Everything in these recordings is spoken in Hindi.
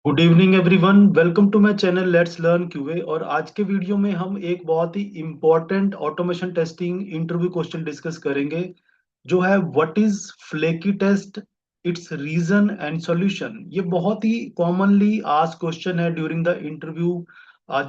Good evening everyone, welcome to my channel let's learn QA. और आज के वीडियो में हम एक बहुत ही important automation testing interview question discuss करेंगे, जो है what is flaky test, it's reason and solution. ये बहुत ही कॉमनली आस्क्ड क्वेश्चन है ड्यूरिंग द इंटरव्यू।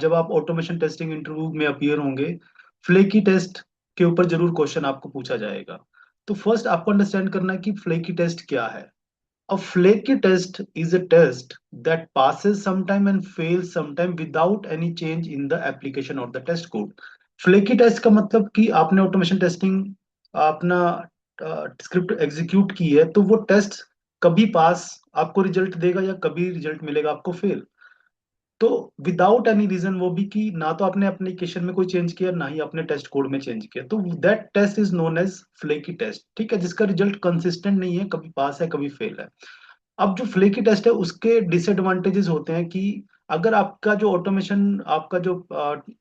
जब आप ऑटोमेशन टेस्टिंग इंटरव्यू में अपीयर होंगे, फ्लेकी टेस्ट के ऊपर जरूर क्वेश्चन आपको पूछा जाएगा। तो फर्स्ट आपको अंडरस्टैंड करना है कि फ्लेकी टेस्ट क्या है। A flaky test is a test that passes sometime and fails sometime without any change in the application or the test code. Flaky test का मतलब कि आपने ऑटोमेशन टेस्टिंग अपना स्क्रिप्ट एग्जीक्यूट की है, तो वो टेस्ट कभी पास आपको रिजल्ट देगा या कभी रिजल्ट मिलेगा आपको फेल। तो विदाउट एनी रीजन, वो भी कि ना तो आपने एप्लीकेशन में कोई चेंज किया, ना ही आपने टेस्ट कोड में चेंज किया, तो that test is known as flaky test. ठीक है, जिसका रिजल्ट कंसिस्टेंट नहीं है, कभी पास है कभी फेल है। अब जो फ्लेकी टेस्ट है उसके डिसएडवांटेजेस होते हैं कि अगर आपका जो ऑटोमेशन, आपका जो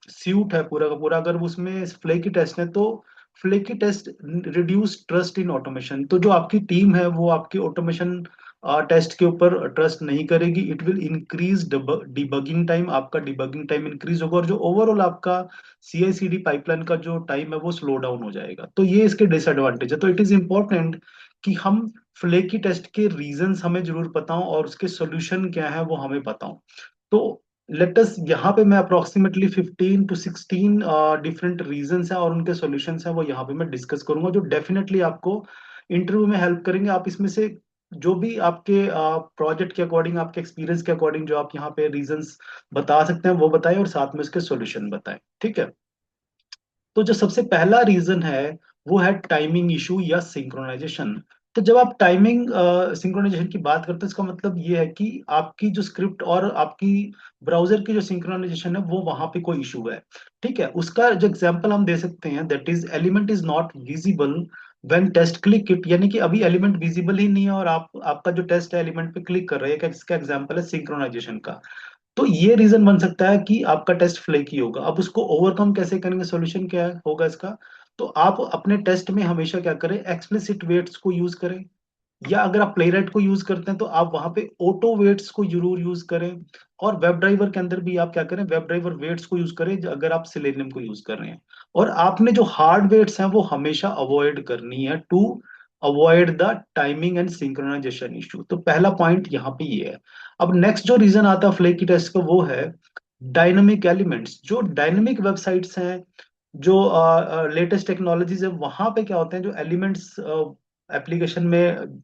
स्यूट है पूरा का पूरा, अगर उसमें फ्लेकी टेस्ट है, तो flaky test reduce trust in automation. तो जो आपकी टीम है वो आपकी ऑटोमेशन टेस्ट के ऊपर ट्रस्ट नहीं करेगी। It will increase debugging time, आपका डिबगिंग टाइम इंक्रीज होगा, और जो ओवरऑल आपका CI/CD पाइपलाइन का जो टाइम है वो स्लो डाउन हो जाएगा। तो ये इसके डिसएडवांटेज है। तो इट इज इंपॉर्टेंट कि हम फ्लेकी टेस्ट के रीजंस हमें जरूर पता हो और उसके सॉल्यूशन क्या है वो हमें पता हो। तो लेटस यहाँ पे मैं अप्रोक्सीमेटली 15 to 16 डिफरेंट रीजंस हैं और उनके सॉल्यूशंस हैं, वो यहाँ पे मैं डिस्कस करूंगा, जो डेफिनेटली आपको इंटरव्यू में हेल्प करेंगे। आप इसमें से जो भी आपके प्रोजेक्ट के अकॉर्डिंग, आपके एक्सपीरियंस के अकॉर्डिंग जो आप यहाँ पे रीजंस बता सकते हैं वो बताएं, और साथ में उसके सॉल्यूशन बताएं। ठीक है। तो जो सबसे पहला रीजन है वो है टाइमिंग इशू या सिंक्रोनाइजेशन। तो जब आप टाइमिंग सिंक्रोनाइजेशन की बात करते हैं, इसका मतलब ये है कि आपकी जो स्क्रिप्ट और आपकी ब्राउजर की जो सिंक्रोनाइजेशन है वो वहां पे कोई इशू है। ठीक है, उसका जो एग्जांपल हम दे सकते हैं, that is element is not visible when test click it. यानी कि अभी एलिमेंट विजिबल ही नहीं है और आप आपका जो टेस्ट है एलिमेंट पे क्लिक कर रहे हैं, इसका एग्जांपल है सिंक्रोनाइजेशन का। तो ये रीजन बन सकता है कि आपका टेस्ट फ्लेकी होगा। अब उसको ओवरकम कैसे करेंगे, सॉल्यूशन क्या होगा इसका। तो आप अपने टेस्ट में हमेशा क्या करें, एक्सप्लिसिट वेट्स को यूज करें, या अगर आप प्लेराइट को यूज करते हैं तो आप वहां पे ऑटो वेट्स को जरूर यूज करें। और वेब ड्राइवर के अंदर भी आप क्या करें, वेब ड्राइवर वेट्स को यूज करें अगर आप सिलेनियम को यूज कर रहे हैं। और आपने जो हार्ड वेट्स हैं वो हमेशा अवॉइड करनी है to avoid the timing and synchronization issue. तो पहला पॉइंट यहाँ पे ये है। अब नेक्स्ट जो रीजन आता है फ्लेकी टेस्ट का वो है डायनामिक एलिमेंट्स। जो डायनामिक वेबसाइट्स हैं, जो लेटेस्ट टेक्नोलॉजीज है, वहां पे क्या होते हैं, जो एलिमेंट्स एप्लीकेशन में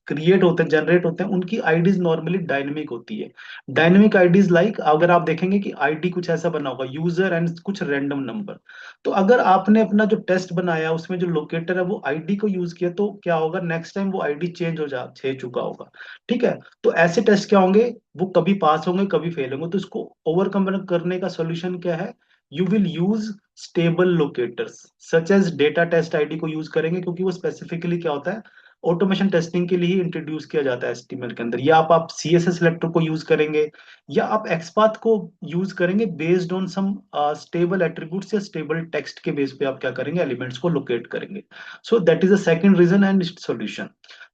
क्रिएट होते हैं, जनरेट होते हैं, उनकी आईडीज नॉर्मली डायनेमिक होती है। डायनेमिक आईडीज लाइक अगर आप देखेंगे कि आईडी कुछ ऐसा बना होगा, यूजर एंड कुछ रैंडम नंबर। तो अगर आपने अपना जो टेस्ट बनाया उसमें जो लोकेटर है वो आईडी को यूज किया, तो क्या होगा, नेक्स्ट टाइम वो आईडी चेंज हो जा छे चुका होगा। ठीक है। तो ऐसे टेस्ट क्या होंगे, वो कभी पास होंगे कभी फेल होंगे। तो इसको ओवरकम करने का सोल्यूशन क्या है, you will use stable locators such as data test ID को यूज करेंगे, क्योंकि वो स्पेसिफिकली क्या होता है, ऑटोमेशन टेस्टिंग के लिए ही इंट्रोड्यूस किया जाता है एचटीएमएल के अंदर। या आप CSS सिलेक्टर को यूज करेंगे, या आप एक्सपाथ को यूज करेंगे based on some stable attributes या स्टेबल टेक्स्ट के बेस पे आप क्या करेंगे, एलिमेंट्स को लोकेट करेंगे। So that is the second reason and solution.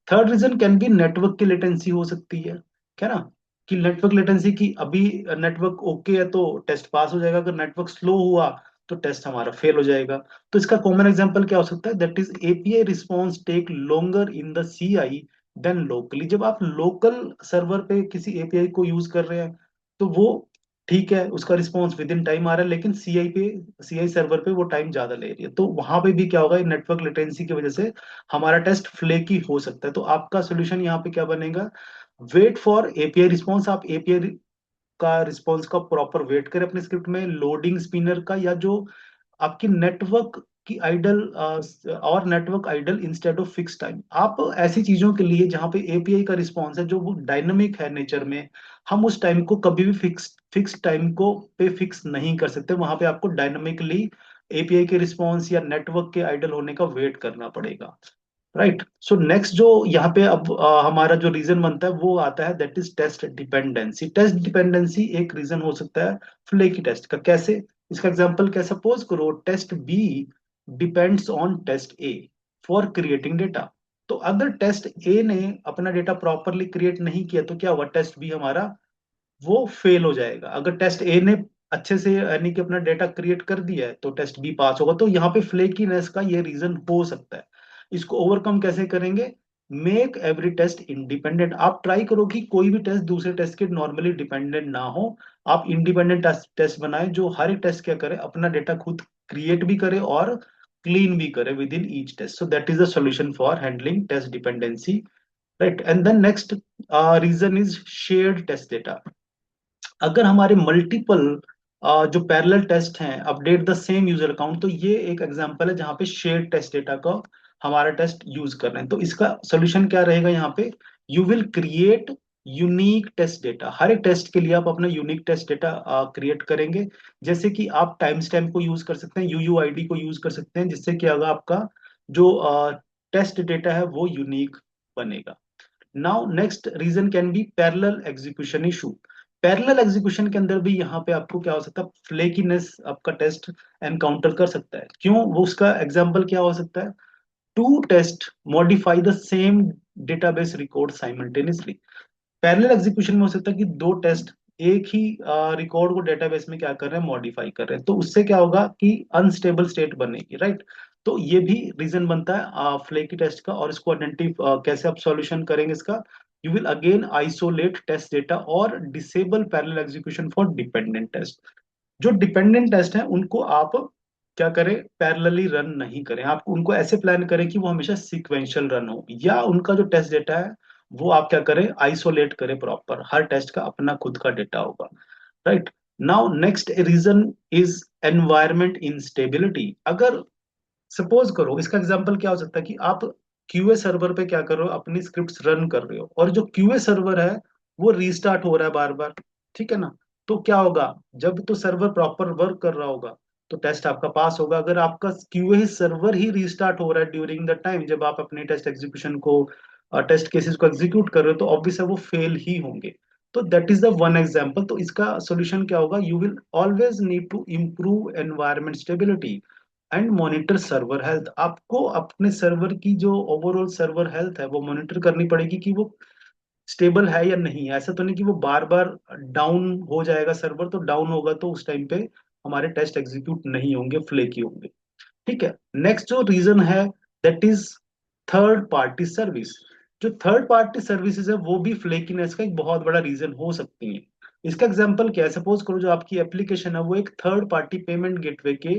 Third reason can be network की लेटेंसी हो सकती है, क्या ना, कि नेटवर्क लेटेंसी की अभी नेटवर्क ओके है तो टेस्ट पास हो जाएगा, अगर नेटवर्क स्लो हुआ तो टेस्ट हमारा फेल हो जाएगा। तो इसका कॉमन एग्जांपल क्या हो सकता है, that is API response take longer in the CI then locally. जब आप लोकल सर्वर पे किसी एपीआई को यूज कर रहे हैं तो वो ठीक है, उसका रिस्पॉन्स विद इन टाइम आ रहा है, लेकिन सीआई सर्वर पे वो टाइम ज्यादा ले रही है, तो वहां पे भी क्या होगा, नेटवर्क लेटेंसी की वजह से हमारा टेस्ट फ्लेकी हो सकता है। तो आपका सोल्यूशन यहाँ पे क्या बनेगा, वेट फॉर एपीआई रिस्पॉन्स। आप एपीआई का रिस्पॉन्स का प्रॉपर वेट करें अपने स्क्रिप्ट में, लोडिंग स्पिनर का, या जो आपकी नेटवर्क की आइडल और network idle instead of fix time. आप ऐसी चीजों के लिए जहां पे एपीआई का रिस्पॉन्स है जो वो डायनामिक है नेचर में, हम उस टाइम को कभी भी फिक्स टाइम को पे फिक्स नहीं कर सकते। वहां पे आपको डायनामिकली एपीआई के रिस्पॉन्स या नेटवर्क के आइडल होने का वेट करना पड़ेगा। राइट। सो नेक्स्ट जो यहाँ पे अब हमारा जो रीजन बनता है वो आता है, that is test dependency. Test dependency एक रीजन हो सकता है फ्लेकी टेस्ट का। कैसे, इसका एग्जांपल क्या, सपोज करो test B depends on test A for creating data. तो अगर टेस्ट ए ने अपना डेटा प्रॉपरली क्रिएट नहीं किया तो क्या हुआ, टेस्ट बी हमारा वो फेल हो जाएगा। अगर टेस्ट ए ने अच्छे से यानी कि अपना डेटा क्रिएट कर दिया है तो टेस्ट बी पास होगा। तो यहाँ पे फ्लेकीनेस का ये रीजन हो सकता है। इसको ओवरकम कैसे करेंगे? Make every test independent. आप ट्राई करो कि कोई भी टेस्ट दूसरे टेस्ट के नॉर्मली डिपेंडेंट ना हो। आप इंडिपेंडेंट टेस्ट बनाए जो हर एक टेस्ट क्या करे, अपना डेटा खुद क्रिएट भी करे और क्लीन भी करे within each test. So that is the solution for handling test dependency, right. And then next reason is shared test data. अगर हमारे मल्टीपल जो पैरेलल टेस्ट हैं update the same user account, तो ये एक एग्जांपल है जहां पे शेयर टेस्ट डेटा का हमारा टेस्ट यूज कर रहे हैं। तो इसका सोल्यूशन क्या रहेगा यहाँ पे? You will create unique test data. हर एक टेस्ट के लिए आप अपना यूनिक टेस्ट डेटा क्रिएट करेंगे। जैसे कि आप टाइम स्टैम्प को यूज कर सकते हैं, यूयूआईडी को यूज कर सकते हैं, जिससे कि अगर आपका जो टेस्ट डेटा है वो यूनिक बनेगा। Now next reason can be parallel execution issue. Parallel execution के अंदर भी यहाँ पे आपको क्या हो सकता है? फ्लेकीनेस आपका टेस्ट एनकाउंटर कर सकता है। क्यों? वो उसका एग्जांपल क्या हो सकता है? Two test modify the same database record simultaneously. Parallel execution में हो सकता है कि दो टेस्ट एक ही रिकॉर्ड को डेटाबेस में क्या कर रहे हैं? मॉडिफाई कर रहे हैं। तो उससे क्या होगा कि अनस्टेबल स्टेट बनेगी, राइट। तो ये भी रीजन बनता है फ्लेकी टेस्ट का। और इसको कैसे आप सॉल्यूशन करेंगे इसका? You will again isolate test data और disable parallel execution for dependent test. जो डिपेंडेंट टेस्ट हैं उनको आप क्या करें? पैरेलली रन नहीं करें। आप उनको ऐसे प्लान करें कि वो हमेशा सीक्वेंशियल रन हो, या उनका जो टेस्ट डेटा है वो आप क्या करें? आइसोलेट करें प्रॉपर। हर टेस्ट का अपना खुद का डेटा होगा, right. Now next reason is environment instability. अगर सपोज करो, इसका एग्जांपल क्या हो सकता है कि आप क्यूए सर्वर पे क्या कर रहे हो? अपनी स्क्रिप्ट्स रन कर रहे हो और जो क्यूए सर्वर है वो रीस्टार्ट हो रहा है बार बार, ठीक है ना। तो क्या होगा? जब तो सर्वर प्रॉपर वर्क कर रहा होगा तो टेस्ट आपका पास होगा। अगर आपका क्यूए सर्वर ही रीस्टार्ट हो रहा है ड्यूरिंग द टाइम जब आप अपने टेस्ट एग्जीक्यूशन को टेस्ट केसेस को एग्जीक्यूट कर रहे हो, तो ऑब्वियस है वो फेल ही होंगे। तो that is the one example. तो इसका सॉल्यूशन क्या होगा? You will always need to improve environment stability and monitor server health. आपको अपने सर्वर की जो ओवरऑल सर्वर हेल्थ है वो मॉनिटर करनी पड़ेगी कि वो स्टेबल है या नहीं है। ऐसा तो नहीं कि वो बार बार डाउन हो जाएगा सर्वर, तो डाउन होगा तो उस टाइम पे हमारे टेस्ट एग्जीक्यूट नहीं होंगे, फ्लेकी होंगे, ठीक है। नेक्स्ट जो रीजन है that is third party service. जो थर्ड पार्टी सर्विसेज है वो भी फ्लेकीनेस का एक बहुत बड़ा रीजन हो सकती है। इसका एग्जांपल क्या है? सपोज करो जो आपकी एप्लीकेशन है वो एक थर्ड पार्टी पेमेंट गेटवे के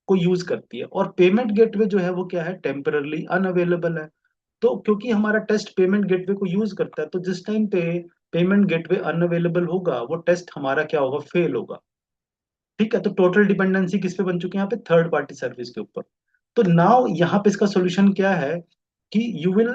को यूज करती है, और पेमेंट गेटवे जो है वो क्या है? टेम्पररली अनअवेलेबल है। तो क्योंकि हमारा टेस्ट पेमेंट गेटवे को यूज करता है, तो जिस टाइम पे पेमेंट गेटवे अनअवेलेबल होगा वो टेस्ट हमारा क्या होगा? फेल होगा, ठीक है। तो टोटल डिपेंडेंसी किस पे बन चुकी है यहाँ पे? थर्ड पार्टी सर्विस के ऊपर। तो नाउ यहाँ पे इसका सोल्यूशन क्या है कि you will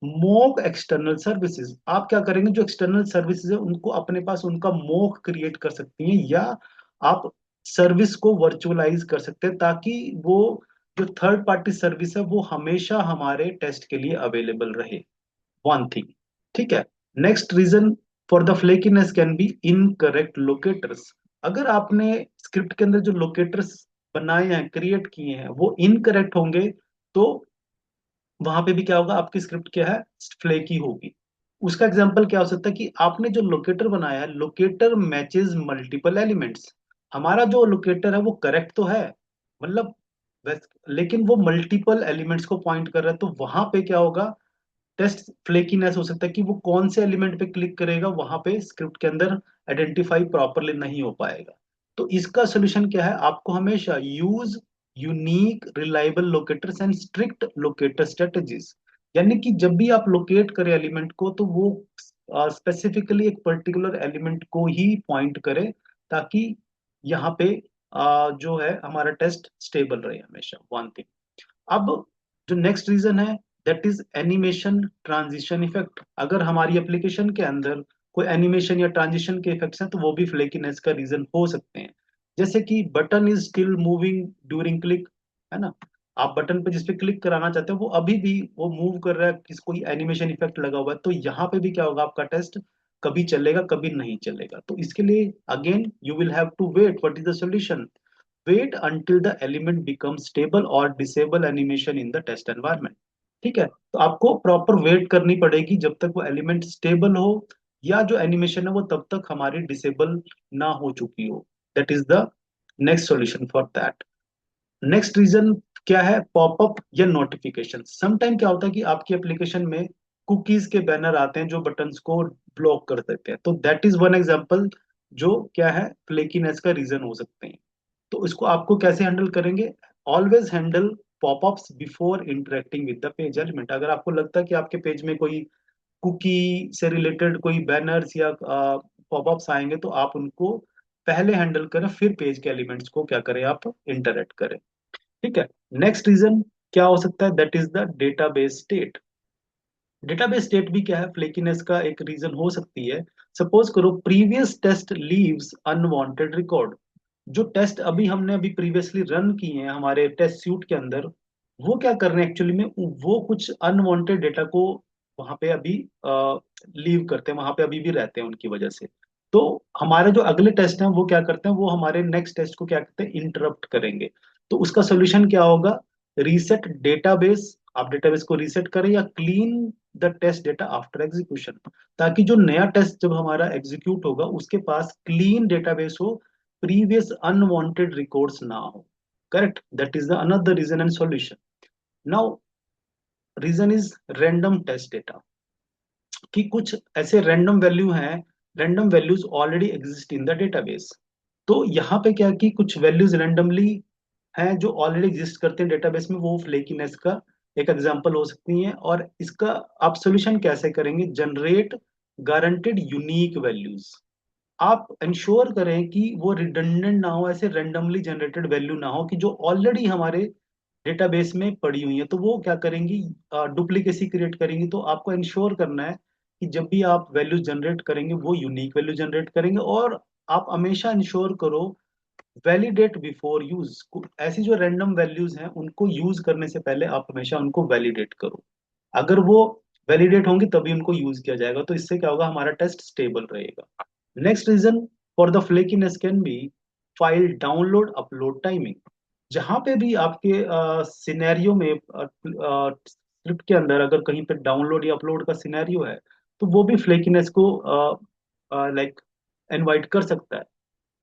mock external services. आप क्या करेंगे? जो एक्सटर्नल सर्विसेज है उनको अपने पास उनका मोक क्रिएट कर सकती हैं, या आप सर्विस को वर्चुअलाइज कर सकते हैं ताकि वो जो थर्ड पार्टी सर्विस है वो हमेशा हमारे टेस्ट के लिए अवेलेबल रहे। वन थिंग, ठीक है। Next reason for the flakiness can be incorrect locators. अगर आपने स्क्रिप्ट के अंदर जो लोकेटर्स बनाए हैं, क्रिएट किए हैं, वो इनकरेक्ट होंगे तो वहां पे भी क्या होगा? आपकी स्क्रिप्ट क्या है? फ्लेकी होगी। उसका एग्जांपल क्या हो सकता है कि आपने जो लोकेटर बनाया है, लोकेटर मैचेस मल्टीपल एलिमेंट्स। हमारा जो लोकेटर है वो करेक्ट तो है, मतलब लेकिन वो मल्टीपल एलिमेंट्स को पॉइंट कर रहा है। तो वहां पे क्या होगा? टेस्ट फ्लेकीनेस हो सकता है कि वो कौन से एलिमेंट पे क्लिक करेगा वहां पे स्क्रिप्ट के अंदर आइडेंटिफाई प्रॉपरली नहीं हो पाएगा। तो इसका सोल्यूशन क्या है? आपको हमेशा use unique reliable locators and strict locator strategies. यानी कि जब भी आप लोकेट करें एलिमेंट को तो वो स्पेसिफिकली एक पर्टिकुलर एलिमेंट को ही पॉइंट करे, ताकि यहाँ पे जो है हमारा टेस्ट स्टेबल रहे हमेशा। One thing. अब जो नेक्स्ट रीजन है that is animation transition effect. अगर हमारी एप्लीकेशन के अंदर कोई एनिमेशन या ट्रांजिशन के इफेक्ट्स हैं तो वो भी फ्लेकीनेस का रीजन हो सकते हैं। जैसे कि button is still moving during click, है ना। आप बटन पे जिस पे क्लिक कराना चाहते हो वो अभी भी वो मूव कर रहा है, किस कोई एनिमेशन इफेक्ट लगा हुआ है, तो यहाँ पे भी क्या होगा? आपका टेस्ट कभी चलेगा कभी नहीं चलेगा। तो इसके लिए again you will have to wait. What is the solution? wait until the element becomes stable or disable animation in the test environment। ठीक है, तो आपको प्रॉपर वेट करनी पड़ेगी जब तक वो एलिमेंट स्टेबल हो, या जो एनिमेशन है वो तब तक हमारी डिसेबल ना हो चुकी हो। That is the next solution for that. Next reason क्या है? पॉपअप या नोटिफिकेशन। समटाइम क्या होता है कि आपकी एप्लीकेशन में कुकीज के बैनर आते हैं जो बटन्स को ब्लॉक कर देते हैं, तो दैट इज वन एग्जांपल जो क्या है, फ्लेकीनेस का रीजन हो सकते हैं। तो इसको आपको कैसे हैंडल करेंगे? Always handle popups before interacting with the page element. अगर आपको लगता है कि आपके पेज में कोई कुकी से रिलेटेड कोई बैनर्स या पॉपअप्स आएंगे, तो आप उनको पहले हैंडल करें, फिर पेज के एलिमेंट्स को क्या करें, आप इंटरेक्ट करें। ठीक है। नेक्स्ट रीजन क्या हो सकता है? That is the database state. Database state भी क्या है, फ्लेकीनेस का एक रीजन हो सकती है। सपोज करो previous test leaves unwanted record. जो टेस्ट अभी प्रीवियसली रन किए हैं हमारे टेस्ट सूट के अंदर, वो क्या कर रहे हैं एक्चुअली में, वो कुछ अनवांटेड डेटा को वहां पे अभी लीव करते हैं, वहां पे अभी भी रहते हैं उनकी वजह से। तो हमारे जो अगले टेस्ट हैं वो क्या करते हैं, वो हमारे नेक्स्ट टेस्ट को क्या करते हैं, इंटरप्ट करेंगे। तो उसका सोल्यूशन क्या होगा? Reset database. आप डेटाबेस को रीसेट करें या clean the test data after execution, ताकि जो नया टेस्ट जब हमारा एग्जीक्यूट होगा उसके पास क्लीन डेटाबेस हो, प्रीवियस अनवांटेड रिकॉर्ड्स ना हो। Correct, that is the another reason and solution. Now reason is random test data, कि कुछ ऐसे रैंडम वैल्यू हैं, random values already exist in the database. तो यहाँ पे क्या कि कुछ वैल्यूज रैंडमली हैं जो ऑलरेडी एग्जिस्ट करते हैं डेटाबेस में, वो फ्लेकीनेस का एक एग्जांपल हो सकती हैं। और इसका आप सोल्यूशन कैसे करेंगे? Generate guaranteed unique values. आप इंश्योर करें कि वो रिडंडेंट ना हो, ऐसे रैंडमली जनरेटेड वैल्यू ना हो कि जो ऑलरेडी हमारे डेटाबेस में पड़ी हुई है, तो वो क्या करेंगी, डुप्लीकेसी क्रिएट करेंगी। तो आपको इंश्योर करना है कि जब भी आप वैल्यू जनरेट करेंगे वो यूनिक वैल्यू जनरेट करेंगे। और आप हमेशा इंश्योर करो वैलिडेट बिफोर यूज। ऐसी जो रैंडम वैल्यूज हैं उनको यूज करने से पहले आप हमेशा उनको वैलिडेट करो। अगर वो वैलिडेट होंगी तभी उनको यूज किया जाएगा, तो इससे क्या होगा, हमारा टेस्ट स्टेबल रहेगा। Next reason for the flakiness can be file download upload timing. जहां पे भी आपके सिनेरियो में स्क्रिप्ट के अंदर अगर कहीं पे डाउनलोड या अपलोड का सिनेरियो है, तो वो भी फ्लेकीनेस को लाइक इनवाइट कर सकता है।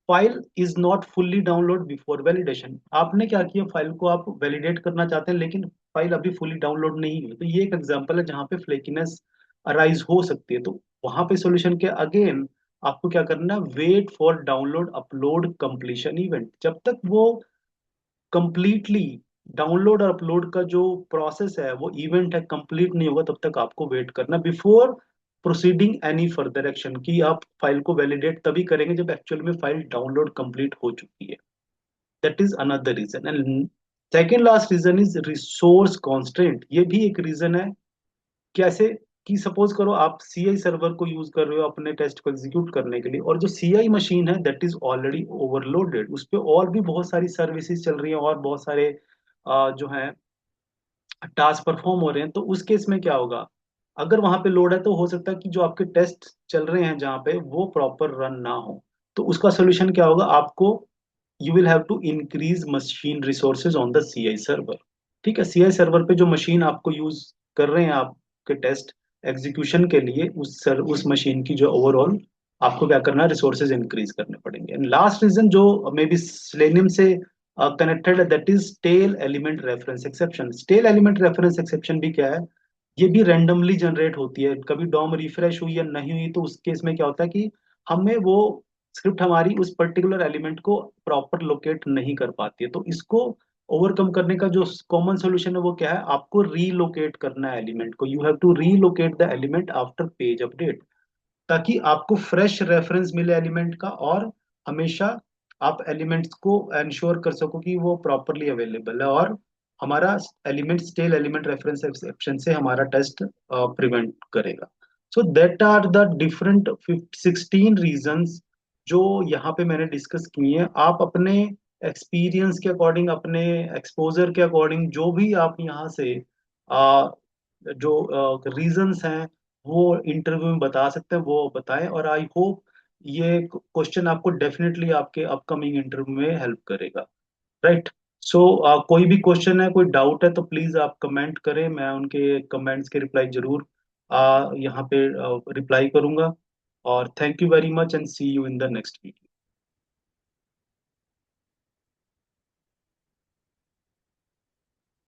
File is not fully download before validation. आपने क्या किया, फाइल को आप वैलिडेट करना चाहते हैं लेकिन फाइल अभी फुली डाउनलोड नहीं हुई, तो ये एक एग्जांपल है जहाँ पे फ्लेकीनेस अराइज हो सकती है। तो वहां पे सॉल्यूशन के अगेन आपको क्या करना है, wait for download upload completion event. जब तक वो कंप्लीटली डाउनलोड और अपलोड का जो प्रोसेस है, वो इवेंट है, कंप्लीट नहीं होगा, तब तक आपको वेट करना before proceeding any further action. की आप फाइल को वैलिडेट तभी करेंगे जब एक्चुअल में फाइल डाउनलोड कंप्लीट हो चुकी है। That is another reason. And second last reason is resource constraint. ये भी एक रीजन है। कैसे? कि सपोज करो आप सीआई सर्वर को यूज कर रहे हो अपने टेस्ट को एग्जीक्यूट करने के लिए, और जो सीआई मशीन है दैट इज ऑलरेडी ओवरलोडेड, उस पर और भी बहुत सारी सर्विसेज चल रही हैं और बहुत सारे जो है टास्क परफॉर्म हो रहे हैं। तो उस केस में क्या होगा, अगर वहां पे लोड है तो हो सकता है कि जो आपके टेस्ट चल रहे हैं जहाँ पे, वो प्रॉपर रन ना हो। तो उसका सोल्यूशन क्या होगा, आपको you will have to increase machine resources on the CI server. ठीक है, सीआई सर्वर पे जो मशीन आपको यूज कर रहे हैं आपके टेस्ट एग्जीक्यूशन के लिए, उस मशीन की जो ओवरऑल आपको क्या करना है, रिसोर्सेज इंक्रीज करने पड़ेंगे। एंड लास्ट रीजन जो मे बी सेलेनियम से कनेक्टेड है, that is stale element reference exception. Stale element reference exception भी क्या है, ये भी रैंडमली जनरेट होती है। कभी डॉम रिफ्रेश हुई या नहीं हुई, तो उस केस में क्या होता है कि हमें वो स्क्रिप्ट हमारी उस पर्टिकुलर एलिमेंट को प्रॉपर लोकेट नहीं कर पाती है। तो इसको ओवरकम करने का जो कॉमन सॉल्यूशन है वो क्या है, आपको रीलोकेट करना है एलिमेंट को। You have to relocate the element after page update, ताकि आपको फ्रेश रेफरेंस मिले एलिमेंट का, और हमेशा आप एलिमेंट्स को इंश्योर कर सको कि वो प्रॉपरली अवेलेबल है, और हमारा element stale element reference exception से हमारा टेस्ट प्रिवेंट करेगा। So that are the different 16 reasons जो यहाँ पे मैंने डिस्कस किए हैं। आप अपने एक्सपीरियंस के अकॉर्डिंग, अपने एक्सपोजर के अकॉर्डिंग, जो भी आप यहाँ से अ, जो रीजंस हैं वो इंटरव्यू में बता सकते हैं, वो बताएं। और आई होप ये क्वेश्चन आपको डेफिनेटली आपके अपकमिंग इंटरव्यू में हेल्प करेगा। राइट। सो कोई भी क्वेश्चन है, कोई डाउट है, तो प्लीज आप कमेंट करें, मैं उनके कमेंट्स के रिप्लाई जरूर यहाँ पे रिप्लाई करूंगा। और thank you very much and see you in the next video.